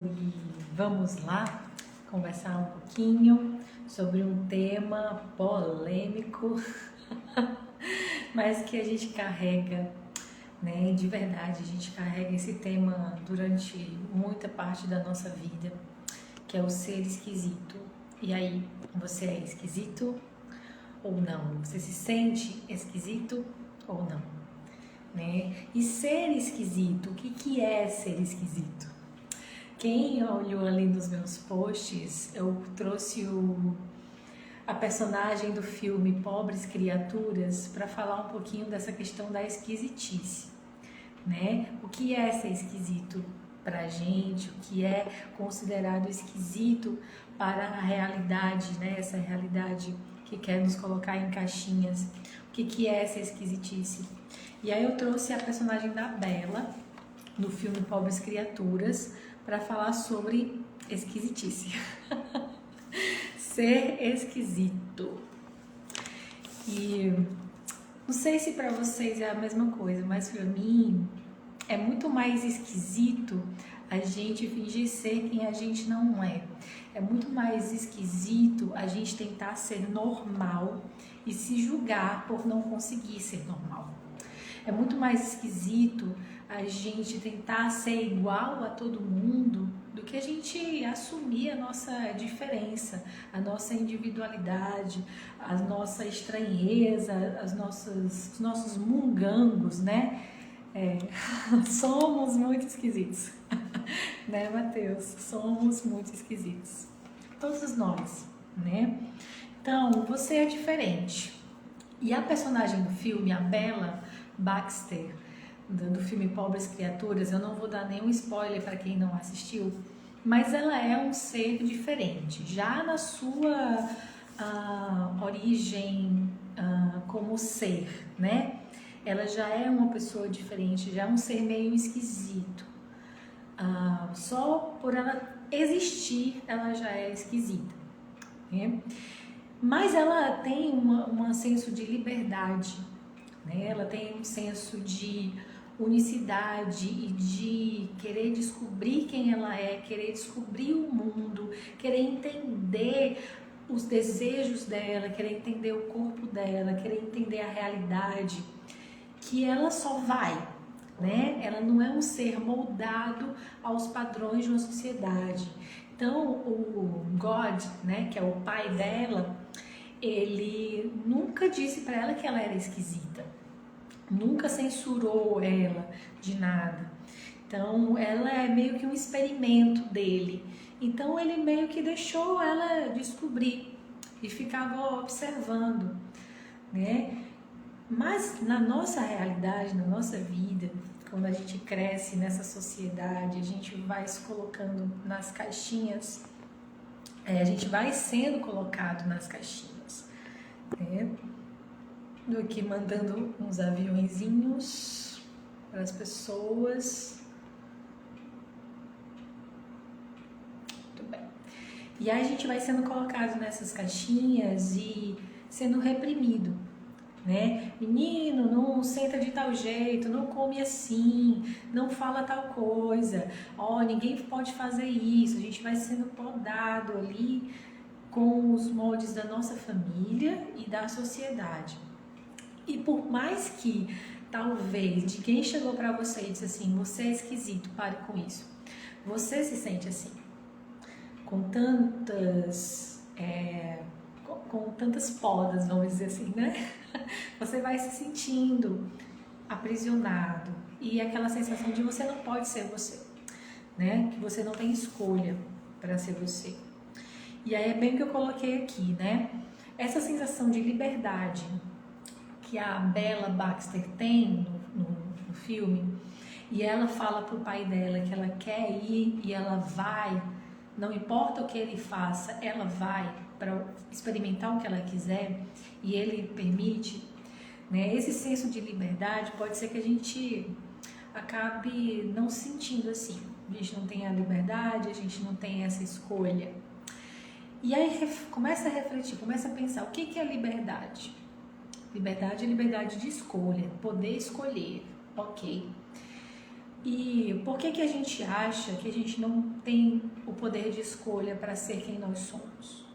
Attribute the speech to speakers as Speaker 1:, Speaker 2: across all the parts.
Speaker 1: E vamos lá conversar um pouquinho sobre um tema polêmico, mas que a gente carrega, né? De verdade, a gente carrega esse tema durante muita parte da nossa vida, que é o ser esquisito. E aí, você é esquisito ou não? Você se sente esquisito ou não? Né? E ser esquisito, o que é ser esquisito? Quem olhou ali nos meus posts, eu trouxe a personagem do filme Pobres Criaturas para falar um pouquinho dessa questão da esquisitice, né? O que é ser esquisito para a gente, o que é considerado esquisito para a realidade, né? Essa realidade que quer nos colocar em caixinhas. O que é essa esquisitice? E aí eu trouxe a personagem da Bella, no filme Pobres Criaturas, para falar sobre esquisitice. Ser esquisito. E não sei se para vocês é a mesma coisa, mas para mim é muito mais esquisito a gente fingir ser quem a gente não é. É muito mais esquisito a gente tentar ser normal e se julgar por não conseguir ser normal. É muito mais esquisito a gente tentar ser igual a todo mundo do que a gente assumir a nossa diferença, a nossa individualidade, a nossa estranheza, os nossos mungangos, né? Somos muito esquisitos, né, Matheus? Somos muito esquisitos. Todos nós, né? Então, você é diferente. E a personagem do filme, a Bella Baxter, do filme Pobres Criaturas, eu não vou dar nenhum spoiler para quem não assistiu, mas ela é um ser diferente, já na sua origem como ser, né? Ela já é uma pessoa diferente, já é um ser meio esquisito. Só por ela existir, ela já é esquisita, né? Mas ela tem um senso de liberdade, né? Ela tem um senso de unicidade e de querer descobrir quem ela é, querer descobrir o mundo, querer entender os desejos dela, querer entender o corpo dela, querer entender a realidade, que ela só vai, né? Ela não é um ser moldado aos padrões de uma sociedade. Então, o God, né, que é o pai dela, ele nunca disse para ela que ela era esquisita, nunca censurou ela de nada. Então, ela é meio que um experimento dele. Então, ele meio que deixou ela descobrir e ficava observando, né? Mas na nossa realidade, na nossa vida, quando a gente cresce nessa sociedade, a gente vai se colocando nas caixinhas, a gente vai sendo colocado nas caixinhas, né? Do que mandando uns aviõezinhos para as pessoas. Muito bem. E aí a gente vai sendo colocado nessas caixinhas e sendo reprimido, né? Menino, não senta de tal jeito, não come assim, não fala tal coisa, ninguém pode fazer isso. A gente vai sendo podado ali com os moldes da nossa família e da sociedade. E por mais que talvez de quem chegou para você e disse assim, você é esquisito, pare com isso, você se sente assim, com tantas podas, vamos dizer assim, né? Você vai se sentindo aprisionado e aquela sensação de você não pode ser você, né? Que você não tem escolha para ser você. E aí é bem o que eu coloquei aqui, né? Essa sensação de liberdade que a Bella Baxter tem no filme, e ela fala pro pai dela que ela quer ir e ela vai, não importa o que ele faça, ela vai para experimentar o que ela quiser e ele permite, né? Esse senso de liberdade pode ser que a gente acabe não se sentindo assim. A gente não tem a liberdade, a gente não tem essa escolha. E aí começa a refletir, começa a pensar, o que é liberdade? Liberdade é liberdade de escolha, poder escolher, ok. E por que que a gente acha que a gente não tem o poder de escolha para ser quem nós somos?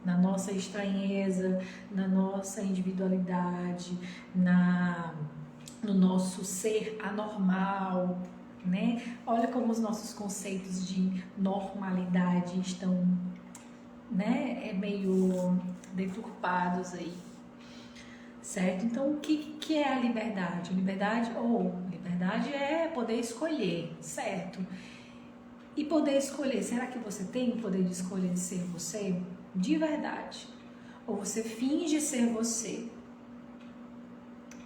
Speaker 1: Na nossa estranheza, na nossa individualidade, no nosso ser anormal, né? Olha como os nossos conceitos de normalidade estão, né, meio deturpados aí, certo? Então, o que é a liberdade? Liberdade é poder escolher, certo? E poder escolher, será que você tem o poder de escolha de ser você? De verdade? Ou você finge ser você?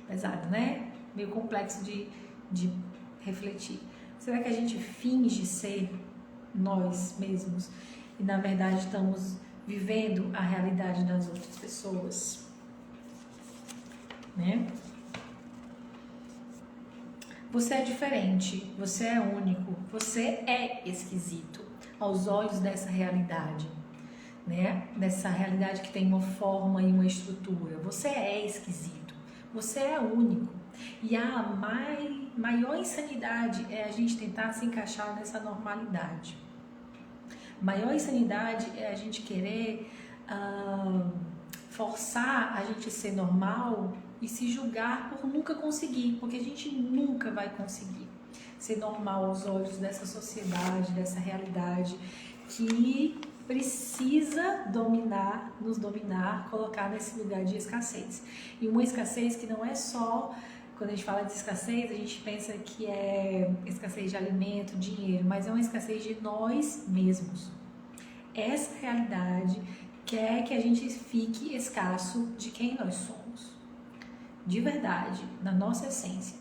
Speaker 1: Pesado, né? Meio complexo de refletir. Será que a gente finge ser nós mesmos e na verdade estamos vivendo a realidade das outras pessoas? Né? Você é diferente, você é único, você é esquisito aos olhos dessa realidade, né? Dessa realidade que tem uma forma e uma estrutura. Você é esquisito, você é único. E a maior insanidade é a gente tentar se encaixar nessa normalidade. Maior insanidade é a gente querer forçar a gente ser normal e se julgar por nunca conseguir, porque a gente nunca vai conseguir ser normal aos olhos dessa sociedade, dessa realidade que precisa nos dominar, colocar nesse lugar de escassez. E uma escassez que não é só, quando a gente fala de escassez, a gente pensa que é escassez de alimento, dinheiro, mas é uma escassez de nós mesmos. Essa realidade quer que a gente fique escasso de quem nós somos. De verdade, na nossa essência.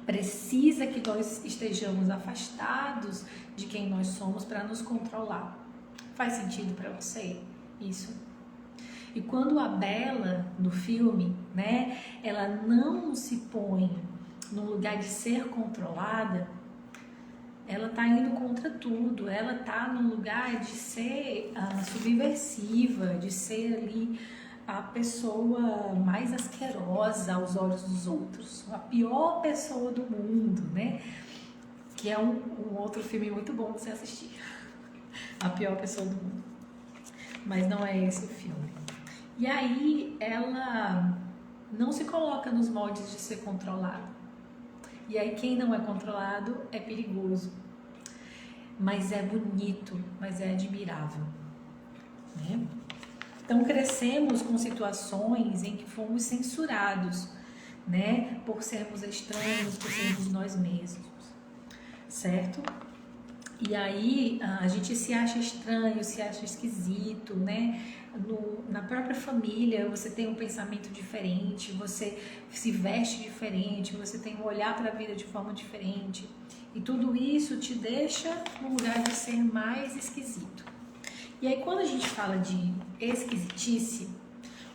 Speaker 1: Precisa que nós estejamos afastados de quem nós somos para nos controlar. Faz sentido para você isso? E quando a Bella, no filme, né, ela não se põe no lugar de ser controlada, ela tá indo contra tudo, ela tá no lugar de ser subversiva, de ser ali a pessoa mais asquerosa aos olhos dos outros, a pior pessoa do mundo, né? Que é um outro filme muito bom de você assistir. A pior pessoa do mundo. Mas não é esse o filme. E aí ela não se coloca nos moldes de ser controlada. E aí quem não é controlado é perigoso. Mas é bonito, mas é admirável, né? Então crescemos com situações em que fomos censurados, né? Por sermos estranhos, por sermos nós mesmos, certo? E aí a gente se acha estranho, se acha esquisito, né? Na própria família você tem um pensamento diferente, você se veste diferente, você tem um olhar para a vida de forma diferente. E tudo isso te deixa no lugar de ser mais esquisito. E aí quando a gente fala de esquisitice,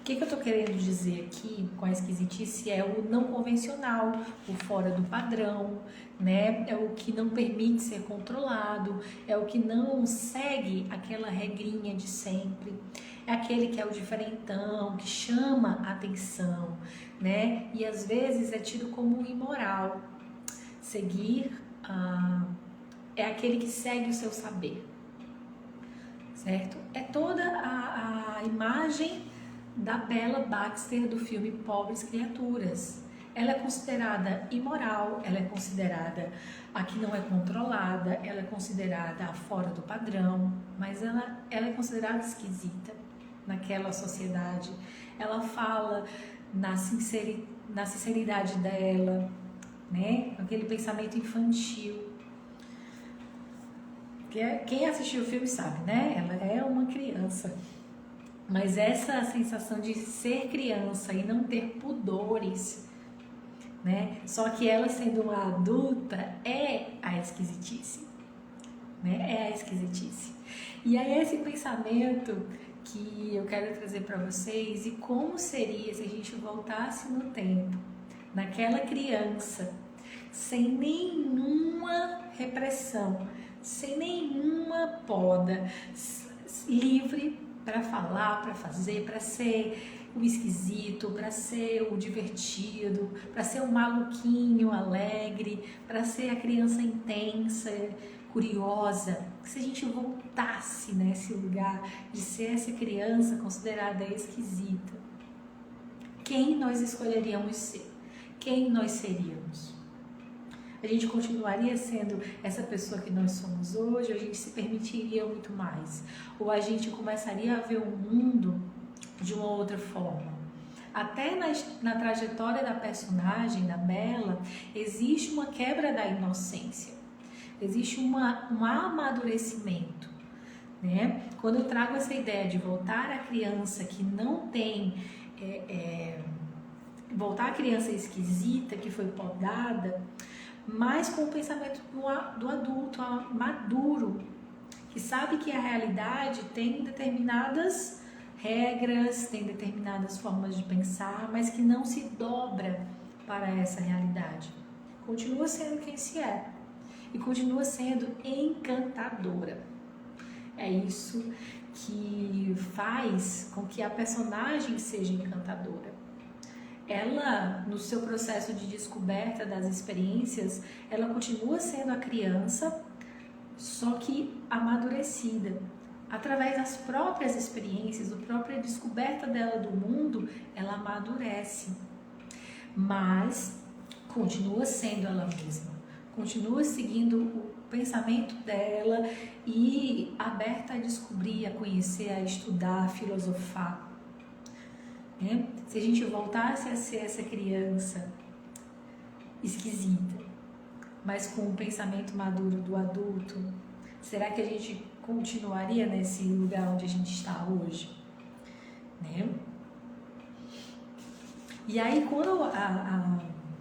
Speaker 1: o que eu tô querendo dizer aqui com a esquisitice é o não convencional, o fora do padrão, né? É o que não permite ser controlado, é o que não segue aquela regrinha de sempre, é aquele que é o diferentão, que chama atenção, né? E às vezes é tido como imoral. Seguir é aquele que segue o seu saber, certo? É toda a imagem da Bella Baxter do filme Pobres Criaturas. Ela é considerada imoral, ela é considerada a que não é controlada, ela é considerada a fora do padrão, mas ela é considerada esquisita naquela sociedade. Ela fala na sinceridade dela, né? Aquele pensamento infantil. Quem assistiu o filme sabe, né? Ela é uma criança. Mas essa sensação de ser criança e não ter pudores, né? Só que ela sendo uma adulta é a esquisitice, né? É a esquisitice. E aí esse pensamento que eu quero trazer para vocês, e como seria se a gente voltasse no tempo, naquela criança, sem nenhuma repressão, sem nenhuma poda, livre para falar, para fazer, para ser o esquisito, para ser o divertido, para ser o maluquinho alegre, para ser a criança intensa, curiosa. Se a gente voltasse nesse lugar de ser essa criança considerada esquisita, quem nós escolheríamos ser? Quem nós seríamos? A gente continuaria sendo essa pessoa que nós somos hoje, ou a gente se permitiria muito mais? Ou a gente começaria a ver o mundo de uma outra forma? Até na trajetória da personagem, da Bella, existe uma quebra da inocência, existe um amadurecimento, né? Quando eu trago essa ideia de voltar à criança que não tem... voltar à criança esquisita, que foi podada, mas com o pensamento do adulto maduro, que sabe que a realidade tem determinadas regras, tem determinadas formas de pensar, mas que não se dobra para essa realidade. Continua sendo quem se é e continua sendo encantadora. É isso que faz com que a personagem seja encantadora. Ela, no seu processo de descoberta das experiências, ela continua sendo a criança, só que amadurecida. Através das próprias experiências, a própria descoberta dela do mundo, ela amadurece. Mas continua sendo ela mesma, continua seguindo o pensamento dela e aberta a descobrir, a conhecer, a estudar, a filosofar. Se a gente voltasse a ser essa criança esquisita, mas com o pensamento maduro do adulto, será que a gente continuaria nesse lugar onde a gente está hoje? Né? E aí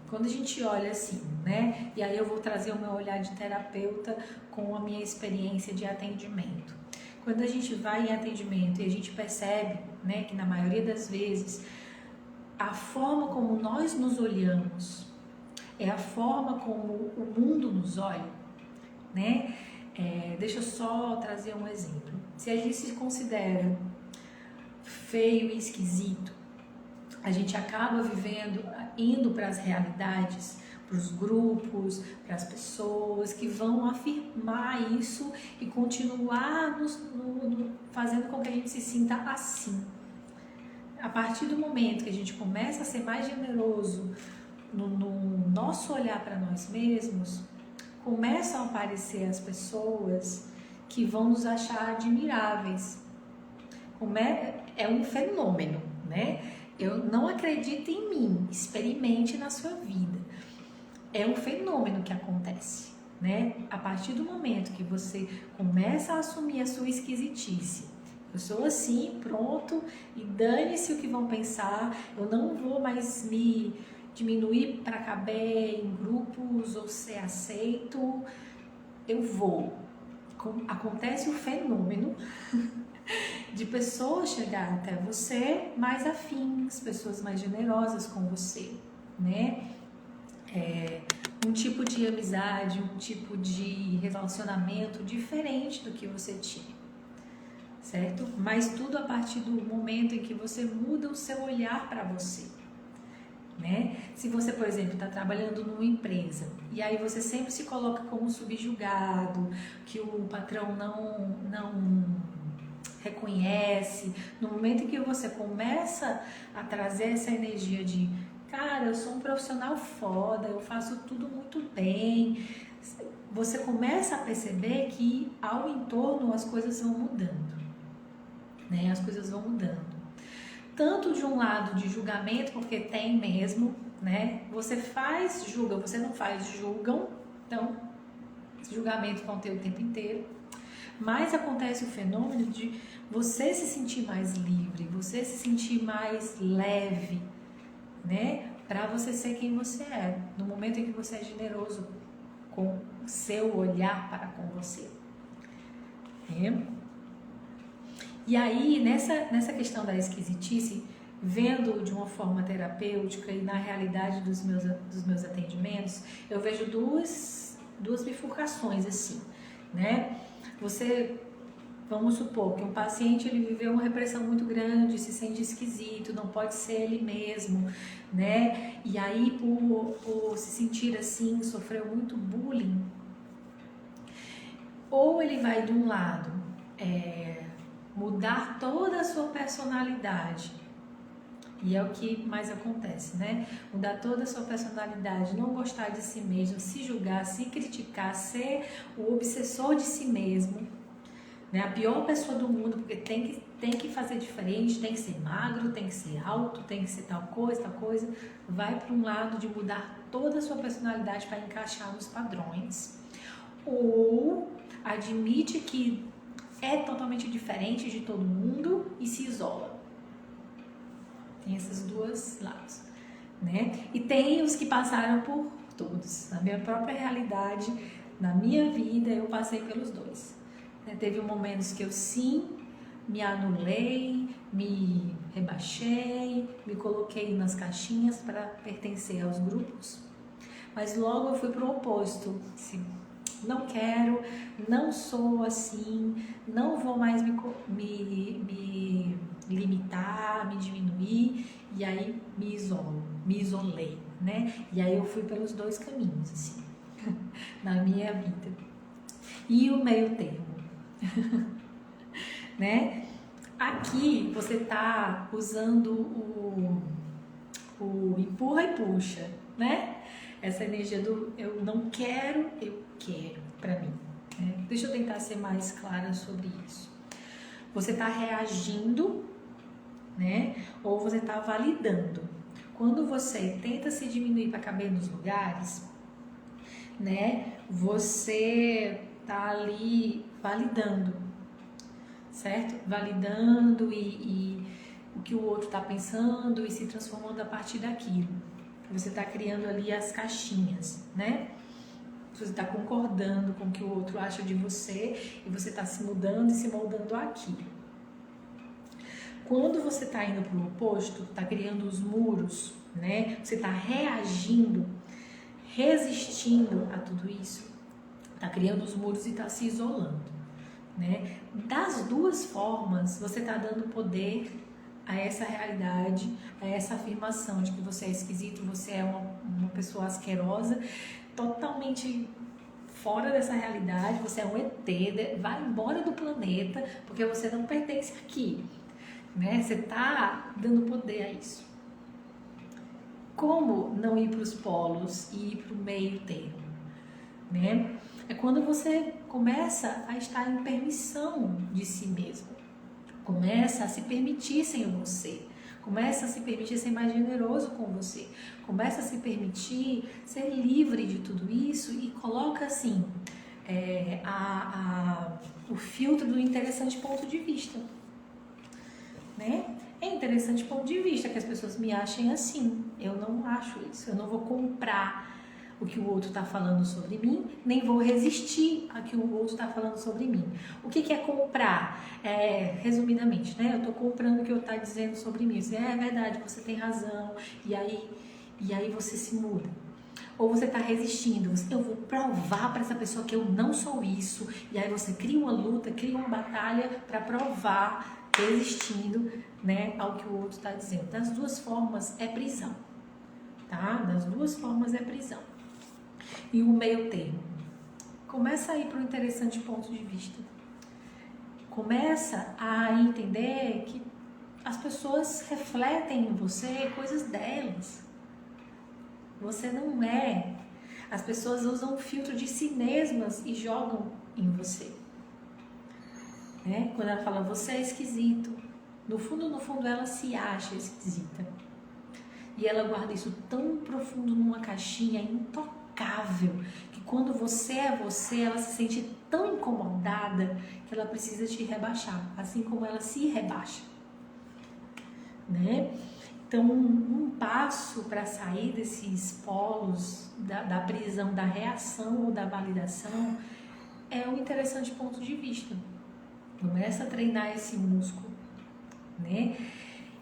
Speaker 1: quando a gente olha assim, né? E aí eu vou trazer o meu olhar de terapeuta com a minha experiência de atendimento. Quando a gente vai em atendimento e a gente percebe, né, que na maioria das vezes a forma como nós nos olhamos é a forma como o mundo nos olha, né? Deixa eu só trazer um exemplo. Se a gente se considera feio e esquisito, a gente acaba indo para as realidades, para os grupos, para as pessoas que vão afirmar isso e continuar fazendo com que a gente se sinta assim. A partir do momento que a gente começa a ser mais generoso no nosso olhar para nós mesmos, começam a aparecer as pessoas que vão nos achar admiráveis. É um fenômeno, né? Eu não acredito em mim, experimente na sua vida. É um fenômeno que acontece, né? A partir do momento que você começa a assumir a sua esquisitice, eu sou assim, pronto, e dane-se o que vão pensar, eu não vou mais me diminuir para caber em grupos ou ser aceito, eu vou. Acontece o fenômeno de pessoas chegar até você mais afins, pessoas mais generosas com você, né? Um tipo de amizade, um tipo de relacionamento diferente do que você tinha, certo? Mas tudo a partir do momento em que você muda o seu olhar para você, né? Se você, por exemplo, está trabalhando numa empresa e aí você sempre se coloca como subjugado, que o patrão não reconhece, no momento em que você começa a trazer essa energia de cara, eu sou um profissional foda, eu faço tudo muito bem, você começa a perceber que ao entorno as coisas vão mudando, né? As coisas vão mudando. Tanto de um lado de julgamento, porque tem mesmo, né? Você faz, julga, você não faz, julgam, então julgamentos vão ter o tempo inteiro. Mas acontece o fenômeno de você se sentir mais livre, você se sentir mais leve, né? Para você ser quem você é, no momento em que você é generoso com o seu olhar para com você. E aí, nessa questão da esquisitice, vendo de uma forma terapêutica e na realidade dos meus atendimentos, eu vejo duas bifurcações assim, né? Você Vamos supor que um paciente ele viveu uma repressão muito grande, se sente esquisito, não pode ser ele mesmo, né? E aí por se sentir assim, sofreu muito bullying. Ou ele vai de um lado mudar toda a sua personalidade, e é o que mais acontece, né? Mudar toda a sua personalidade, não gostar de si mesmo, se julgar, se criticar, ser o obsessor de si mesmo, né? A pior pessoa do mundo, porque tem que fazer diferente, tem que ser magro, tem que ser alto, tem que ser tal coisa, vai para um lado de mudar toda a sua personalidade para encaixar nos padrões, ou admite que é totalmente diferente de todo mundo e se isola. Tem esses dois lados, né? E tem os que passaram por todos. Na minha própria realidade, na minha vida, eu passei pelos dois. Teve momentos que eu sim me anulei, me rebaixei, me coloquei nas caixinhas para pertencer aos grupos, mas logo eu fui para o oposto. Assim, não quero, não sou assim, não vou mais me limitar, me diminuir, e aí me isolei, né? E aí eu fui pelos dois caminhos, assim, na minha vida. E o meio termo, né? Aqui você tá usando o empurra e puxa, né? Essa energia do eu não quero, eu quero para mim, né? Deixa eu tentar ser mais clara sobre isso. Você tá reagindo, né? Ou você tá validando. Quando você tenta se diminuir para caber nos lugares, né? Você tá ali validando, certo? Validando e o que o outro tá pensando e se transformando a partir daquilo. Você está criando ali as caixinhas, né? Você está concordando com o que o outro acha de você e você está se mudando e se moldando aquilo. Quando você está indo para o oposto, está criando os muros, né? Você está reagindo, resistindo a tudo isso, está criando os muros e está se isolando, né? Das duas formas, você está dando poder a essa realidade, a essa afirmação de que você é esquisito, você é uma pessoa asquerosa, totalmente fora dessa realidade, você é um ET, vai embora do planeta, porque você não pertence aqui, né? Você está dando poder a isso. Como não ir para os polos e ir para o meio termo, né? É quando você começa a estar em permissão de si mesmo. Começa a se permitir sem você, começa a se permitir ser mais generoso com você, começa a se permitir ser livre de tudo isso e coloca assim o filtro do interessante ponto de vista, né? É interessante ponto de vista que as pessoas me achem assim, eu não acho isso, eu não vou comprar o que o outro está falando sobre mim, nem vou resistir a que o outro está falando sobre mim. O que é comprar? Resumidamente, né? Eu estou comprando o que o outro está dizendo sobre mim. É verdade, você tem razão. E aí você se muda. Ou você está resistindo. Eu vou provar para essa pessoa que eu não sou isso. E aí você cria uma luta, cria uma batalha para provar, resistindo, né, ao que o outro está dizendo. Das duas formas é prisão. Tá? Das duas formas é prisão. E o meio termo. Começa a ir para um interessante ponto de vista. Começa a entender que as pessoas refletem em você coisas delas. Você não é. As pessoas usam o filtro de si mesmas e jogam em você. Né? Quando ela fala, você é esquisito. No fundo, ela se acha esquisita. E ela guarda isso tão profundo numa caixinha intocável, que quando você é você, ela se sente tão incomodada que ela precisa te rebaixar, assim como ela se rebaixa, né? Então, um passo para sair desses polos da prisão, da reação ou da validação é um interessante ponto de vista. Começa a treinar esse músculo, né?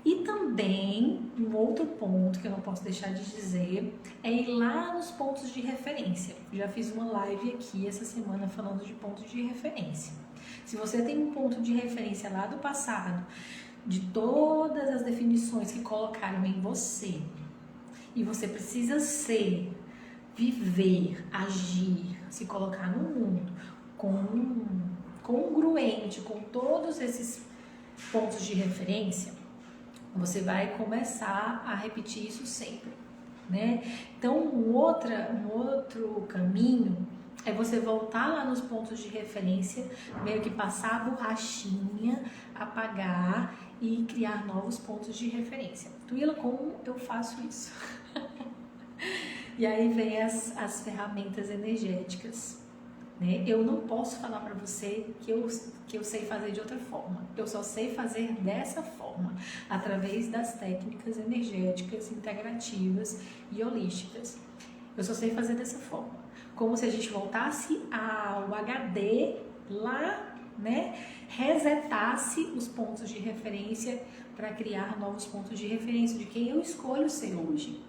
Speaker 1: E também, um outro ponto que eu não posso deixar de dizer é ir lá nos pontos de referência. Já fiz uma live aqui essa semana falando de pontos de referência. Se você tem um ponto de referência lá do passado, de todas as definições que colocaram em você, e você precisa ser, viver, agir, se colocar no mundo congruente com todos esses pontos de referência, você vai começar a repetir isso sempre, né? Então, um outro caminho é você voltar lá nos pontos de referência, meio que passar a borrachinha, apagar e criar novos pontos de referência. Tuila, como eu faço isso? E aí vem as ferramentas energéticas, né? Eu não posso falar para você que eu sei fazer de outra forma. Eu só sei fazer dessa forma, através das técnicas energéticas, integrativas e holísticas. Eu só sei fazer dessa forma. Como se a gente voltasse ao HD lá, né? Resetasse os pontos de referência para criar novos pontos de referência de quem eu escolho ser hoje.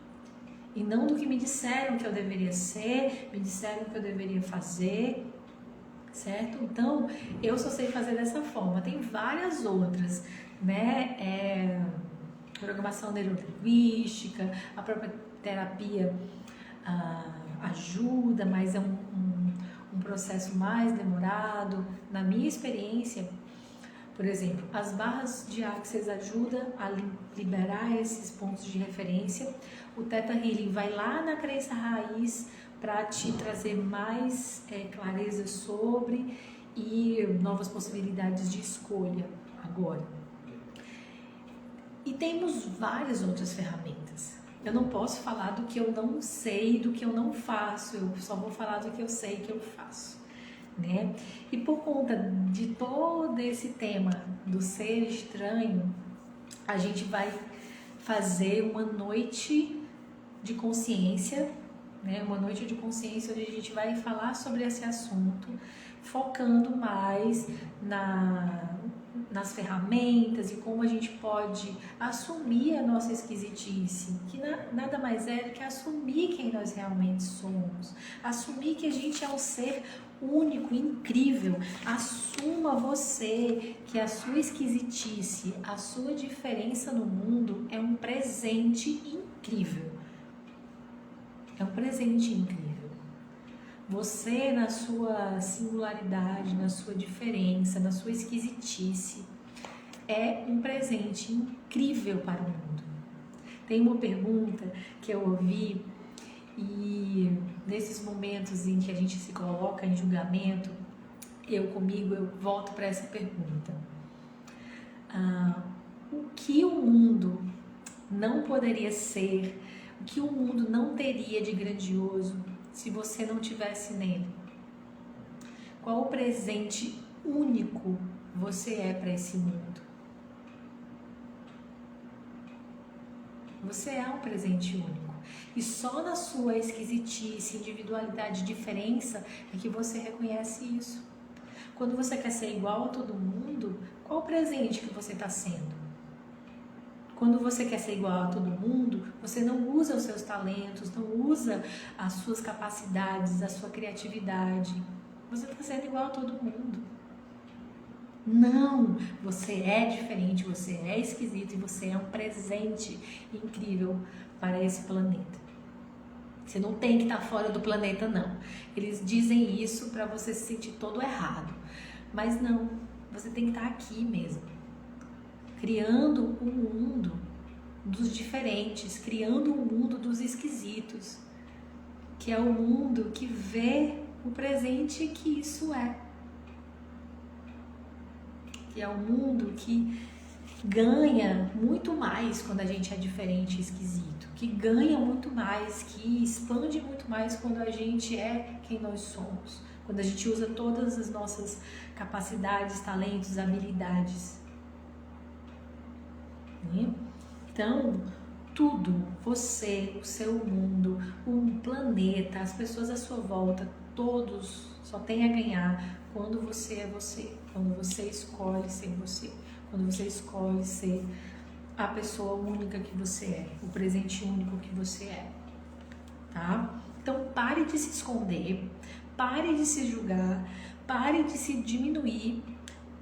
Speaker 1: E não do que me disseram que eu deveria ser, me disseram que eu deveria fazer, certo? Então, eu só sei fazer dessa forma. Tem várias outras, né? Programação neurolinguística, a própria terapia ajuda, mas é um processo mais demorado. Na minha experiência, por exemplo, as barras de Access ajudam a liberar esses pontos de referência. O Theta Healing vai lá na crença raiz para te trazer mais clareza sobre e novas possibilidades de escolha agora. E temos várias outras ferramentas. Eu não posso falar do que eu não sei, do que eu não faço. Eu só vou falar do que eu sei que eu faço, né? E por conta de todo esse tema do ser estranho, a gente vai fazer uma noite de consciência, né? Uma noite de consciência onde a gente vai falar sobre esse assunto, focando mais nas ferramentas e como a gente pode assumir a nossa esquisitice, que nada mais é do que assumir quem nós realmente somos, assumir que a gente é um ser único, incrível. Assuma você que a sua esquisitice, a sua diferença no mundo é um presente incrível. É um presente incrível. Você, na sua singularidade, na sua diferença, na sua esquisitice, é um presente incrível para o mundo. Tem uma pergunta que eu ouvi, e nesses momentos em que a gente se coloca em julgamento, eu volto para essa pergunta. O que o mundo não poderia ser, o que o mundo não teria de grandioso se você não tivesse nele? Qual o presente único você é para esse mundo? Você é um presente único. E só na sua esquisitice, individualidade, diferença é que você reconhece isso. Quando você quer ser igual a todo mundo, qual o presente que você está sendo? Quando você quer ser igual a todo mundo, você não usa os seus talentos, não usa as suas capacidades, a sua criatividade. Você está sendo igual a todo mundo. Não, você é diferente, você é esquisito e você é um presente incrível para esse planeta. Você não tem que estar fora do planeta, não. Eles dizem isso para você se sentir todo errado. Mas não, você tem que estar aqui mesmo. Criando um mundo dos diferentes, criando um mundo dos esquisitos, que é o mundo que vê o presente que isso é. Que é um mundo que ganha muito mais quando a gente é diferente e esquisito, que ganha muito mais, que expande muito mais quando a gente é quem nós somos, quando a gente usa todas as nossas capacidades, talentos, habilidades. Então, tudo, você, o seu mundo, o planeta, as pessoas à sua volta, todos só têm a ganhar quando você é você, quando você escolhe ser você, quando você escolhe ser a pessoa única que você é, o presente único que você é, tá? Então, pare de se esconder, pare de se julgar, pare de se diminuir,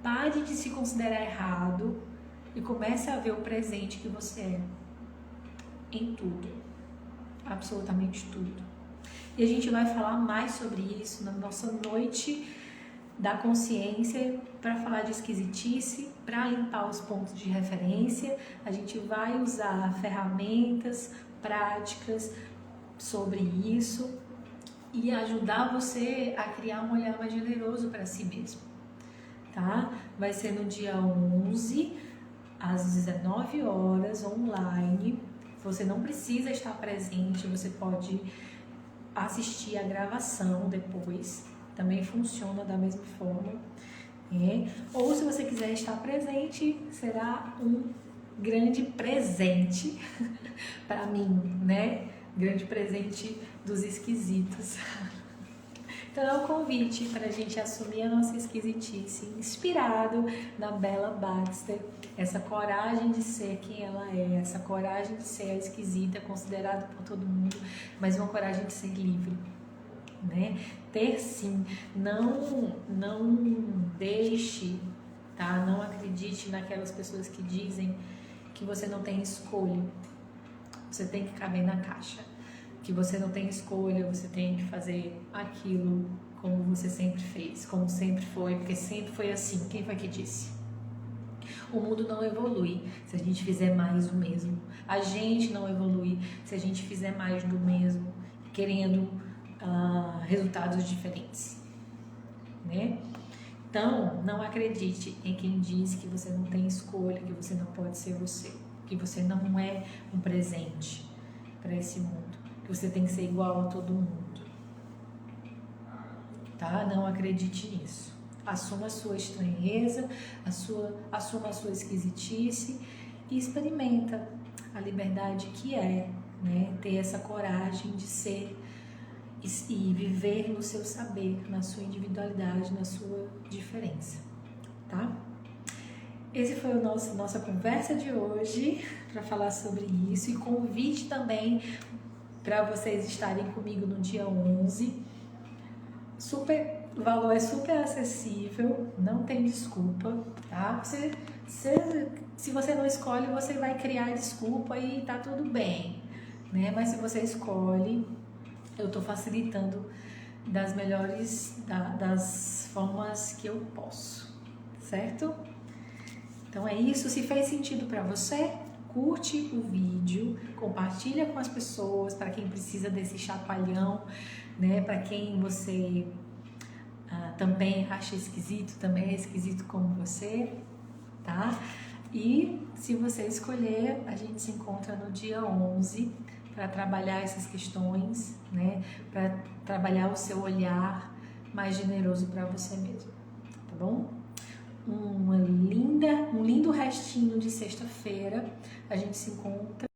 Speaker 1: pare de se considerar errado e comece a ver o presente que você é em tudo, absolutamente tudo. E a gente vai falar mais sobre isso na nossa noite da consciência, para falar de esquisitice, para limpar os pontos de referência. A gente vai usar ferramentas, práticas sobre isso e ajudar você a criar um olhar mais generoso para si mesmo, tá? Vai ser no dia 11, às 19 horas, online. Você não precisa estar presente, você pode assistir a gravação depois, também funciona da mesma forma, né? Ou se você quiser estar presente, será um grande presente para mim, né? Grande presente dos esquisitos. Então é um convite para a gente assumir a nossa esquisitice, inspirado na Bella Baxter, essa coragem de ser quem ela é, essa coragem de ser a esquisita, considerada por todo mundo, mas uma coragem de ser livre, né? Ter sim, não deixe, tá? Não acredite naquelas pessoas que dizem que você não tem escolha, você tem que caber na caixa. Que você não tem escolha, você tem que fazer aquilo como você sempre fez, como sempre foi, porque sempre foi assim. Quem foi que disse? O mundo não evolui se a gente fizer mais do mesmo. A gente não evolui se a gente fizer mais do mesmo, querendo resultados diferentes, né? Então, não acredite em quem diz que você não tem escolha, que você não pode ser você, que você não é um presente para esse mundo, que você tem que ser igual a todo mundo, tá? Não acredite nisso. Assuma a sua estranheza, assuma a sua esquisitice e experimenta a liberdade que é, né? Ter essa coragem de ser e viver no seu saber, na sua individualidade, na sua diferença, tá? Esse foi nossa conversa de hoje para falar sobre isso, e convite também para vocês estarem comigo no dia 11. O valor é super acessível, não tem desculpa, tá? Se você não escolhe, você vai criar desculpa e tá tudo bem, né? Mas se você escolhe, eu tô facilitando das melhores, das formas que eu posso, certo? Então é isso. Se fez sentido para você, curte o vídeo, compartilha com as pessoas, para quem precisa desse chacoalhão, né? Para quem você também acha esquisito, também é esquisito como você, tá? E se você escolher, a gente se encontra no dia 11 para trabalhar essas questões, né? Para trabalhar o seu olhar mais generoso para você mesmo, tá bom? Um lindo restinho de sexta-feira. A gente se encontra